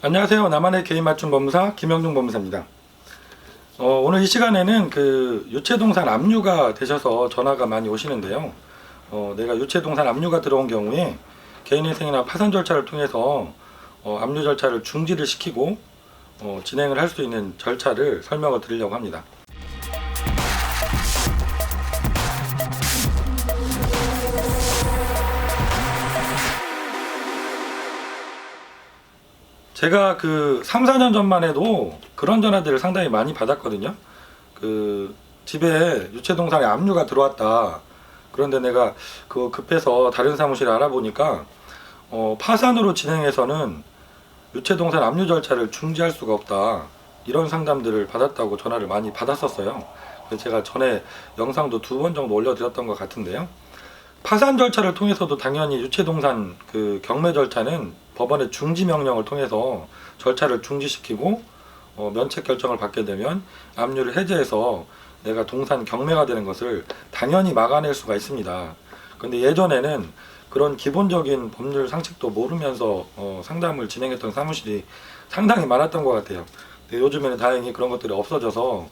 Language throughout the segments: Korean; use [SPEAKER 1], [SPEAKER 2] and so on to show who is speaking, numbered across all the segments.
[SPEAKER 1] 안녕하세요. 나만의 개인 맞춤 법무사 김영중 법무사입니다. 오늘 이 시간에는 그 유체동산 압류가 되셔서 전화가 많이 오시는데요. 내가 유체동산 압류가 들어온 경우에 개인회생이나 파산 절차를 통해서 압류 절차를 중지를 시키고 진행을 할 수 있는 절차를 설명을 드리려고 합니다. 제가 그 3, 4년 전만 해도 그런 전화들을 상당히 많이 받았거든요. 그 집에 유체동산에 압류가 들어왔다. 그런데 내가 그거 급해서 다른 사무실에 알아보니까 파산으로 진행해서는 유체동산 압류 절차를 중지할 수가 없다. 이런 상담들을 받았다고 전화를 많이 받았었어요. 그래서 제가 전에 영상도 2번 정도 올려드렸던 것 같은데요. 파산 절차를 통해서도 당연히 유체동산 그 경매 절차는 법원의 중지 명령을 통해서 절차를 중지시키고 면책 결정을 받게 되면 압류를 해제해서 내가 동산 경매가 되는 것을 당연히 막아낼 수가 있습니다. 근데 예전에는 그런 기본적인 법률 상식도 모르면서 상담을 진행했던 사무실이 상당히 많았던 것 같아요. 근데 요즘에는 다행히 그런 것들이 없어져서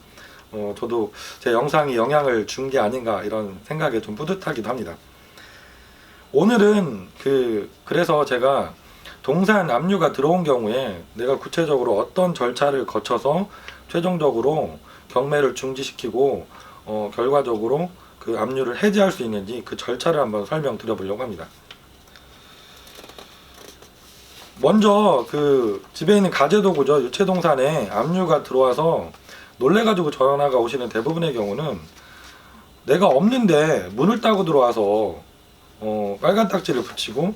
[SPEAKER 1] 저도 제 영상이 영향을 준 게 아닌가 이런 생각에 좀 뿌듯하기도 합니다. 오늘은 그래서 제가 동산 압류가 들어온 경우에 내가 구체적으로 어떤 절차를 거쳐서 최종적으로 경매를 중지시키고 결과적으로 그 압류를 해제할 수 있는지 그 절차를 한번 설명드려 보려고 합니다. 먼저 그 집에 있는 가재도구죠. 유체동산에 압류가 들어와서 놀래가지고 전화가 오시는 대부분의 경우는 내가 없는데 문을 따고 들어와서 빨간 딱지를 붙이고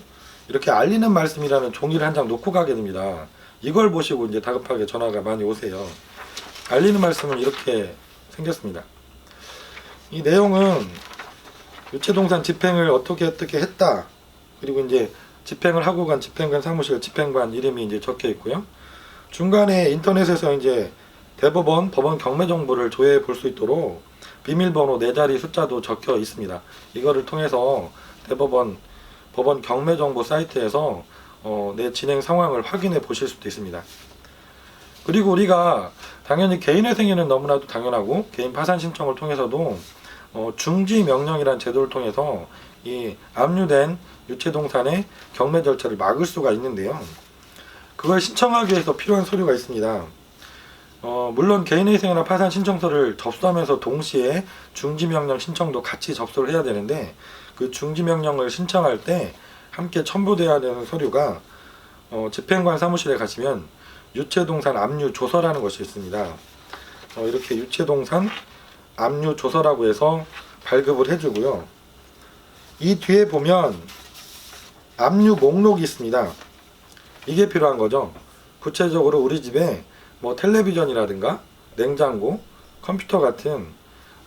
[SPEAKER 1] 이렇게 알리는 말씀이라는 종이를 한 장 놓고 가게 됩니다. 이걸 보시고 이제 다급하게 전화가 많이 오세요. 알리는 말씀은 이렇게 생겼습니다. 이 내용은 유체동산 집행을 어떻게 했다. 그리고 이제 집행을 하고 간 집행관 사무실 집행관 이름이 이제 적혀 있고요. 중간에 인터넷에서 이제 대법원, 법원 경매 정보를 조회해 볼 수 있도록 비밀번호 4자리 숫자도 적혀 있습니다. 이거를 통해서 대법원, 법원 경매 정보 사이트에서 내 진행 상황을 확인해 보실 수도 있습니다. 그리고 우리가 당연히 개인회생에는 너무나도 당연하고 개인 파산 신청을 통해서도 중지 명령이라는 제도를 통해서 이 압류된 유체동산의 경매 절차를 막을 수가 있는데요. 그걸 신청하기 위해서 필요한 서류가 있습니다. 물론 개인회생이나 파산 신청서를 접수하면서 동시에 중지명령 신청도 같이 접수를 해야 되는데 그 중지명령을 신청할 때 함께 첨부되어야 되는 서류가 집행관 사무실에 가시면 유체동산 압류 조서라는 것이 있습니다. 이렇게 유체동산 압류 조서라고 해서 발급을 해주고요. 이 뒤에 보면 압류 목록이 있습니다. 이게 필요한 거죠. 구체적으로 우리 집에 뭐 텔레비전이라든가 냉장고, 컴퓨터 같은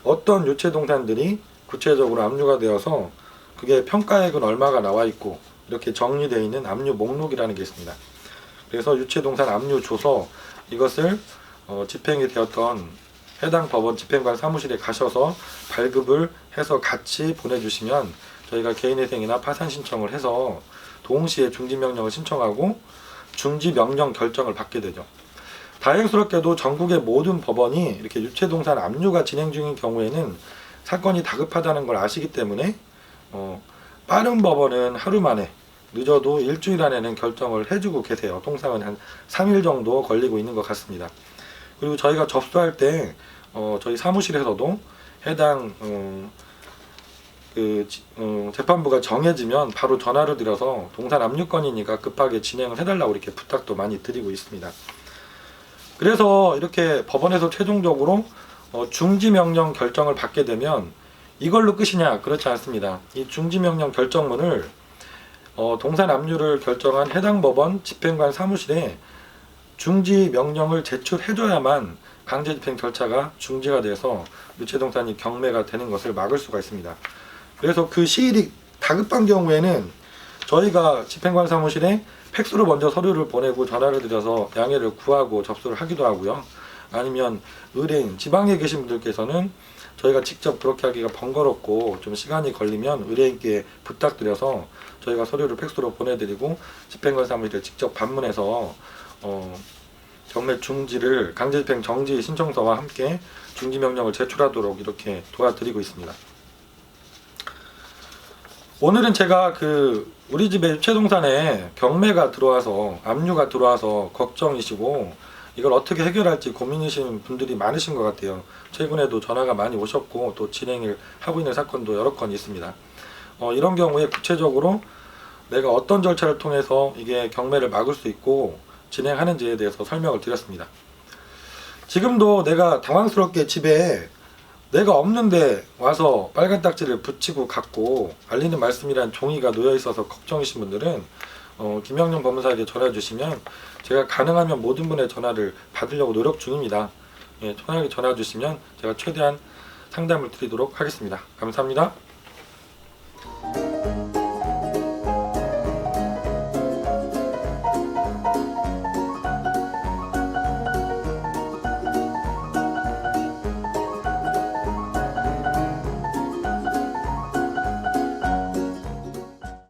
[SPEAKER 1] 어떤 유체동산들이 구체적으로 압류가 되어서 그게 평가액은 얼마가 나와 있고 이렇게 정리되어 있는 압류 목록이라는 게 있습니다. 그래서 유체동산 압류 조서 이것을 집행이 되었던 해당 법원 집행관 사무실에 가셔서 발급을 해서 같이 보내주시면 저희가 개인회생이나 파산 신청을 해서 동시에 중지명령을 신청하고 중지명령 결정을 받게 되죠. 다행스럽게도 전국의 모든 법원이 이렇게 유체동산 압류가 진행 중인 경우에는 사건이 다급하다는 걸 아시기 때문에 빠른 법원은 하루 만에 늦어도 일주일 안에는 결정을 해주고 계세요. 통상은 한 3일 정도 걸리고 있는 것 같습니다. 그리고 저희가 접수할 때 저희 사무실에서도 해당 재판부가 정해지면 바로 전화를 드려서 동산 압류건이니까 급하게 진행을 해달라고 이렇게 부탁도 많이 드리고 있습니다. 그래서 이렇게 법원에서 최종적으로 중지명령 결정을 받게 되면 이걸로 끝이냐? 그렇지 않습니다. 이 중지명령 결정문을 동산 압류를 결정한 해당 법원 집행관 사무실에 중지명령을 제출해줘야만 강제집행 절차가 중지가 돼서 유체동산이 경매가 되는 것을 막을 수가 있습니다. 그래서 그 시일이 다급한 경우에는 저희가 집행관 사무실에 팩스로 먼저 서류를 보내고 전화를 드려서 양해를 구하고 접수를 하기도 하고요. 아니면 의뢰인, 지방에 계신 분들께서는 저희가 직접 그렇게 하기가 번거롭고 좀 시간이 걸리면 의뢰인께 부탁드려서 저희가 서류를 팩스로 보내드리고 집행관사무실에 직접 방문해서 경매 중지를 강제집행 정지 신청서와 함께 중지명령을 제출하도록 이렇게 도와드리고 있습니다. 오늘은 제가 우리 집에 유채동산에 경매가 들어와서 압류가 들어와서 걱정이시고 이걸 어떻게 해결할지 고민이신 분들이 많으신 것 같아요. 최근에도 전화가 많이 오셨고 또 진행을 하고 있는 사건도 여러 건 있습니다. 이런 경우에 구체적으로 내가 어떤 절차를 통해서 이게 경매를 막을 수 있고 진행하는지에 대해서 설명을 드렸습니다. 지금도 내가 당황스럽게 집에 내가 없는데 와서 빨간 딱지를 붙이고 갔고 알리는 말씀이란 종이가 놓여 있어서 걱정이신 분들은 김영룡 법무사에게 전화 주시면 제가 가능하면 모든 분의 전화를 받으려고 노력 중입니다. 편하게 전화 주시면 제가 최대한 상담을 드리도록 하겠습니다. 감사합니다.